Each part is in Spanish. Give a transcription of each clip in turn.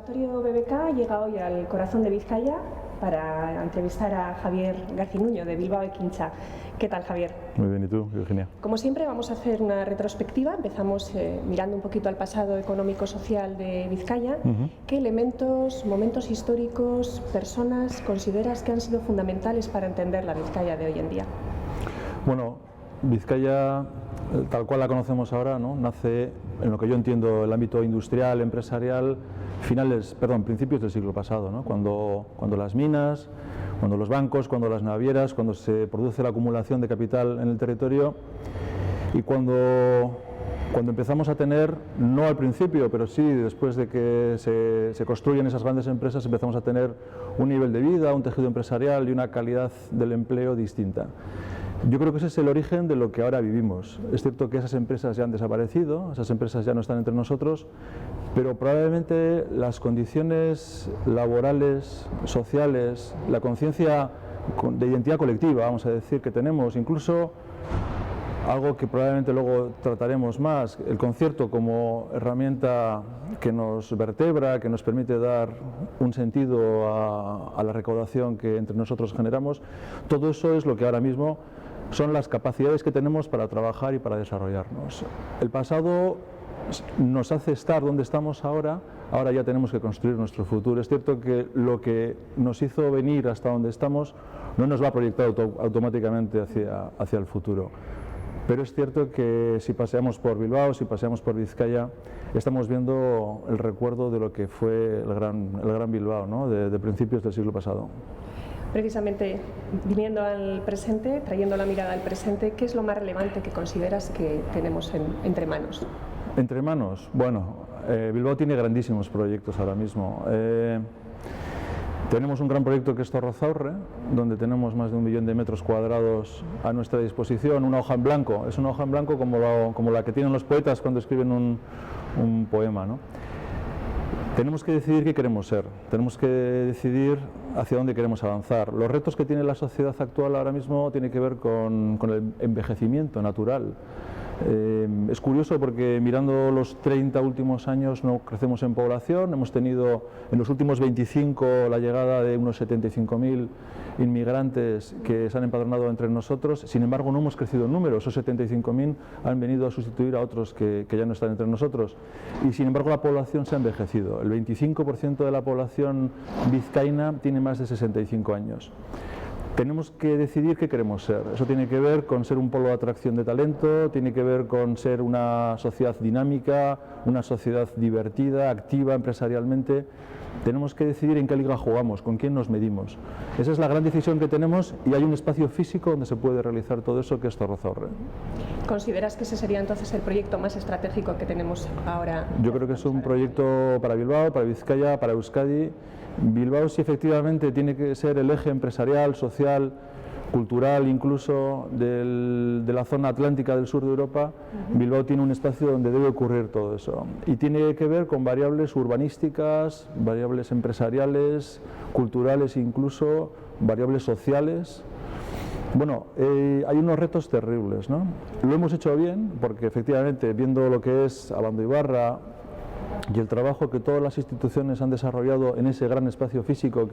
Observatorio BBK llega hoy al corazón de Vizcaya para entrevistar a Javier Garcinuño de Bilbao Ekintza. ¿Qué tal, Javier? Muy bien, ¿y tú, Virginia? Como siempre, vamos a hacer una retrospectiva. Empezamos mirando un poquito al pasado económico-social de Vizcaya. ¿Qué elementos, momentos históricos, personas consideras que han sido fundamentales para entender la Vizcaya de hoy en día? Bueno, Vizcaya, tal cual la conocemos ahora, ¿no?, nace, en lo que yo entiendo, el ámbito industrial, empresarial, principios del siglo pasado, ¿no?, cuando las minas, cuando los bancos, cuando las navieras, cuando se produce la acumulación de capital en el territorio y cuando empezamos a tener, no al principio, pero sí después de que se construyen esas grandes empresas, empezamos a tener un nivel de vida, un tejido empresarial y una calidad del empleo distinta. Yo creo que ese es el origen de lo que ahora vivimos. Es cierto que esas empresas ya han desaparecido, esas empresas ya no están entre nosotros, pero probablemente las condiciones laborales, sociales, la conciencia de identidad colectiva, vamos a decir, que tenemos, incluso algo que probablemente luego trataremos más, el concierto como herramienta que nos vertebra, que nos permite dar un sentido a la recaudación que entre nosotros generamos, todo eso es lo que ahora mismo son las capacidades que tenemos para trabajar y para desarrollarnos. El pasado nos hace estar donde estamos ahora ya tenemos que construir nuestro futuro. Es cierto que lo que nos hizo venir hasta donde estamos no nos va a proyectar automáticamente hacia el futuro. Pero es cierto que si paseamos por Bilbao, si paseamos por Vizcaya, estamos viendo el recuerdo de lo que fue el gran Bilbao, ¿no?, de principios del siglo pasado. Precisamente, viniendo al presente, trayendo la mirada al presente, ¿qué es lo más relevante que consideras que tenemos entre manos? Entre manos, bueno, Bilbao tiene grandísimos proyectos ahora mismo. Tenemos un gran proyecto que es Zorrozaurre, donde tenemos más de 1 millón de metros cuadrados a nuestra disposición, una hoja en blanco. Es una hoja en blanco como la que tienen los poetas cuando escriben un poema, ¿no? Tenemos que decidir qué queremos ser, tenemos que decidir hacia dónde queremos avanzar. Los retos que tiene la sociedad actual ahora mismo tienen que ver con el envejecimiento natural. Es curioso porque mirando los 30 últimos años no crecemos en población, hemos tenido en los últimos 25 la llegada de unos 75.000 inmigrantes que se han empadronado entre nosotros, sin embargo no hemos crecido en número, esos 75.000 han venido a sustituir a otros que ya no están entre nosotros y sin embargo la población se ha envejecido, el 25% de la población vizcaína tiene más de 65 años. Tenemos que decidir qué queremos ser. Eso tiene que ver con ser un polo de atracción de talento, tiene que ver con ser una sociedad dinámica, una sociedad divertida, activa empresarialmente. Tenemos que decidir en qué liga jugamos, con quién nos medimos. Esa es la gran decisión que tenemos y hay un espacio físico donde se puede realizar todo eso, que es Zorrozaurre. ¿Consideras que ese sería entonces el proyecto más estratégico que tenemos ahora? Yo creo que es un proyecto para Bilbao, para Vizcaya, para Euskadi. Bilbao sí efectivamente tiene que ser el eje empresarial, social, cultural incluso de la zona atlántica del sur de Europa. Bilbao tiene un espacio donde debe ocurrir todo eso y tiene que ver con variables urbanísticas, variables empresariales, culturales incluso, variables sociales. Bueno, hay unos retos terribles, ¿no? Lo hemos hecho bien porque efectivamente viendo lo que es Abando Ibarra y el trabajo que todas las instituciones han desarrollado en ese gran espacio físico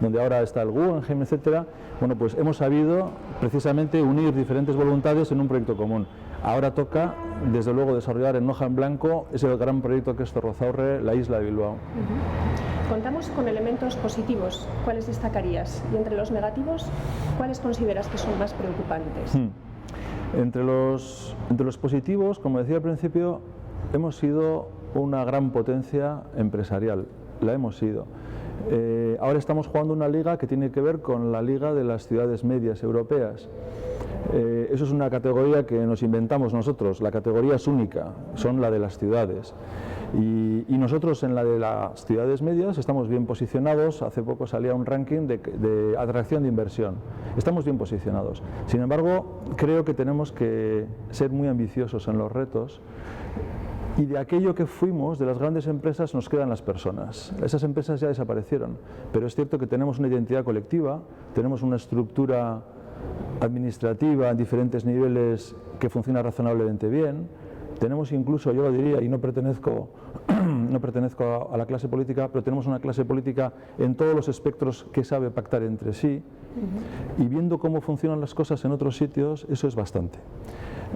donde ahora está el Guggenheim, etcétera, bueno, pues hemos sabido precisamente unir diferentes voluntades en un proyecto común. Ahora toca, desde luego, desarrollar en hoja en blanco ese gran proyecto que es Zorrozaurre, la isla de Bilbao. Contamos con elementos positivos, ¿cuáles destacarías? Y entre los negativos, ¿cuáles consideras que son más preocupantes? Entre los positivos, como decía al principio, hemos sido una gran potencia empresarial, la hemos sido. Ahora estamos jugando una liga que tiene que ver con la liga de las ciudades medias europeas. Eso es una categoría que nos inventamos nosotros, la categoría es única, son la de las ciudades. Y nosotros en la de las ciudades medias estamos bien posicionados. Hace poco salía un ranking de atracción de inversión, estamos bien posicionados. Sin embargo, creo que tenemos que ser muy ambiciosos en los retos. Y de aquello que fuimos, de las grandes empresas, nos quedan las personas. Esas empresas ya desaparecieron, pero es cierto que tenemos una identidad colectiva, tenemos una estructura administrativa en diferentes niveles que funciona razonablemente bien, tenemos incluso, yo lo diría, y no pertenezco no pertenezco a la clase política, pero tenemos una clase política en todos los espectros que sabe pactar entre sí, y viendo cómo funcionan las cosas en otros sitios, eso es bastante.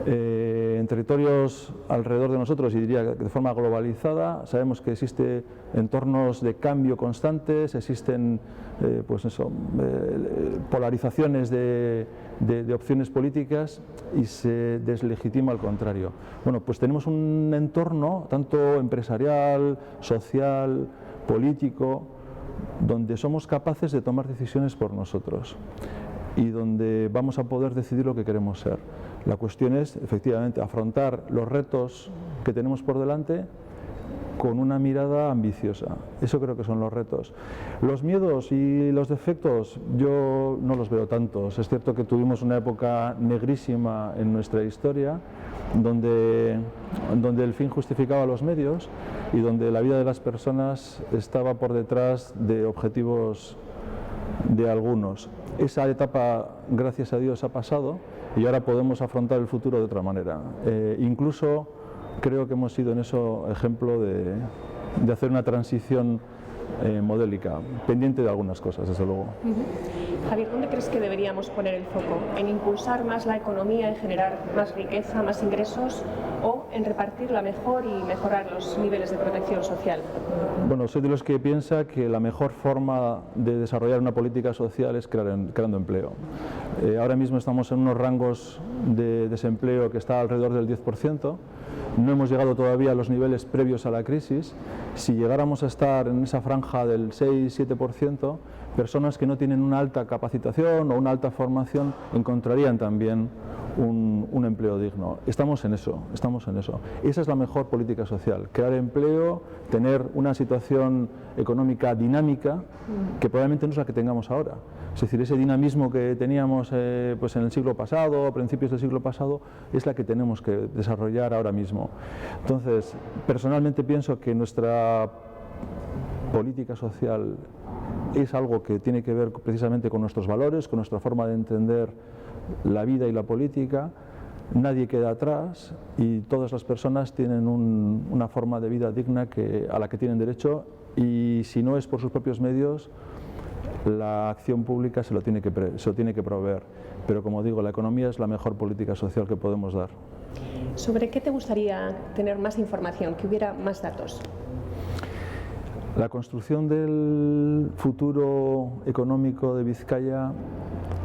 En territorios alrededor de nosotros, y diría que de forma globalizada, sabemos que existen entornos de cambio constantes, existen polarizaciones de opciones políticas y se deslegitima al contrario. Bueno, pues tenemos un entorno tanto empresarial, social, político, donde somos capaces de tomar decisiones por nosotros y donde vamos a poder decidir lo que queremos ser. La cuestión es, efectivamente, afrontar los retos que tenemos por delante con una mirada ambiciosa. Eso creo que son los retos. Los miedos y los defectos yo no los veo tantos. Es cierto que tuvimos una época negrísima en nuestra historia, donde el fin justificaba los medios y donde la vida de las personas estaba por detrás de objetivos de algunos. Esa etapa, gracias a Dios, ha pasado y ahora podemos afrontar el futuro de otra manera. Incluso creo que hemos sido en eso ejemplo de hacer una transición modélica, pendiente de algunas cosas, desde luego. Javier, ¿dónde crees que deberíamos poner el foco? ¿En impulsar más la economía, en generar más riqueza, más ingresos, o en repartirla mejor y mejorar los niveles de protección social? Bueno, soy de los que piensa que la mejor forma de desarrollar una política social es creando empleo. Ahora mismo estamos en unos rangos de desempleo que está alrededor del 10%. No hemos llegado todavía a los niveles previos a la crisis. Si llegáramos a estar en esa franja del 6-7%, personas que no tienen una alta capacitación o una alta formación encontrarían también un empleo digno. Estamos en eso, estamos en eso. Esa es la mejor política social, crear empleo, tener una situación económica dinámica que probablemente no es la que tengamos ahora. Es decir, ese dinamismo que teníamos pues en el siglo pasado, a principios del siglo pasado, es la que tenemos que desarrollar ahora mismo. Entonces, personalmente pienso que nuestra política social es algo que tiene que ver precisamente con nuestros valores, con nuestra forma de entender la vida y la política. Nadie queda atrás y todas las personas tienen una forma de vida digna a la que tienen derecho, y si no es por sus propios medios, la acción pública se lo tiene que proveer. Pero como digo, la economía es la mejor política social que podemos dar. ¿Sobre qué te gustaría tener más información, que hubiera más datos? La construcción del futuro económico de Vizcaya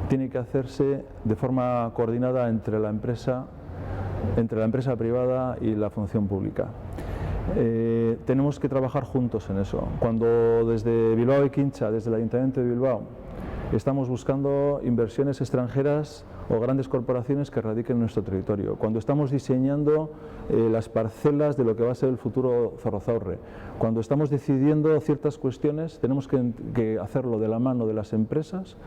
tiene que hacerse de forma coordinada entre la empresa privada y la función pública. Tenemos que trabajar juntos en eso. Cuando desde Bilbao y Quincha, desde el Ayuntamiento de Bilbao, estamos buscando inversiones extranjeras o grandes corporaciones que radiquen en nuestro territorio, cuando estamos diseñando las parcelas de lo que va a ser el futuro Zorrozaurre, cuando estamos decidiendo ciertas cuestiones, tenemos que hacerlo de la mano de las empresas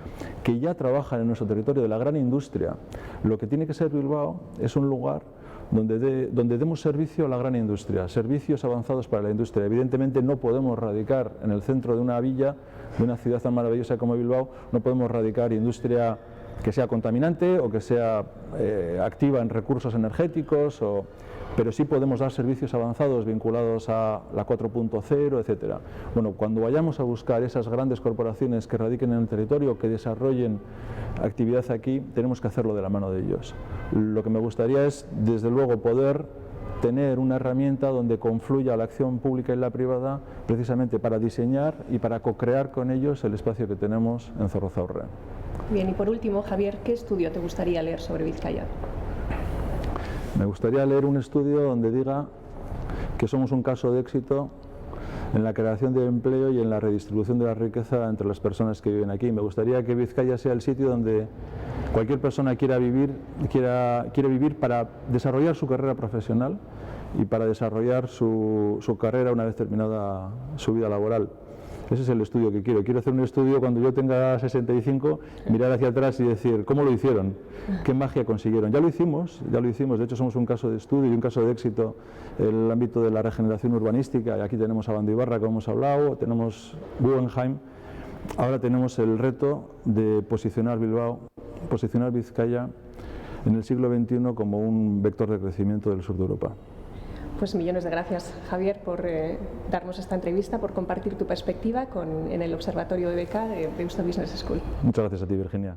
que ya trabajan en nuestro territorio, de la gran industria. Lo que tiene que ser Bilbao es un lugar donde demos servicio a la gran industria, servicios avanzados para la industria. Evidentemente no podemos radicar en el centro de una villa, de una ciudad tan maravillosa como Bilbao, no podemos radicar industria que sea contaminante o que sea activa en recursos energéticos, pero sí podemos dar servicios avanzados vinculados a la 4.0, etcétera. Bueno, cuando vayamos a buscar esas grandes corporaciones que radiquen en el territorio, que desarrollen actividad aquí, tenemos que hacerlo de la mano de ellos. Lo que me gustaría es, desde luego, poder tener una herramienta donde confluya la acción pública y la privada, precisamente para diseñar y para co-crear con ellos el espacio que tenemos en Zorrozaurre. Bien, y por último, Javier, ¿qué estudio te gustaría leer sobre Vizcaya? Me gustaría leer un estudio donde diga que somos un caso de éxito en la creación de empleo y en la redistribución de la riqueza entre las personas que viven aquí. Me gustaría que Vizcaya sea el sitio donde cualquier persona quiere vivir para desarrollar su carrera profesional y para desarrollar su carrera una vez terminada su vida laboral. Ese es el estudio que quiero. Quiero hacer un estudio cuando yo tenga 65, mirar hacia atrás y decir, ¿cómo lo hicieron? ¿Qué magia consiguieron? Ya lo hicimos. De hecho somos un caso de estudio y un caso de éxito en el ámbito de la regeneración urbanística. Y aquí tenemos a Abandoibarra, como hemos hablado, tenemos Guggenheim. Ahora tenemos el reto de posicionar Bilbao, posicionar Vizcaya en el siglo XXI como un vector de crecimiento del sur de Europa. Pues millones de gracias, Javier, por darnos esta entrevista, por compartir tu perspectiva en el Observatorio EBK de Deusto Business School. Muchas gracias a ti, Virginia.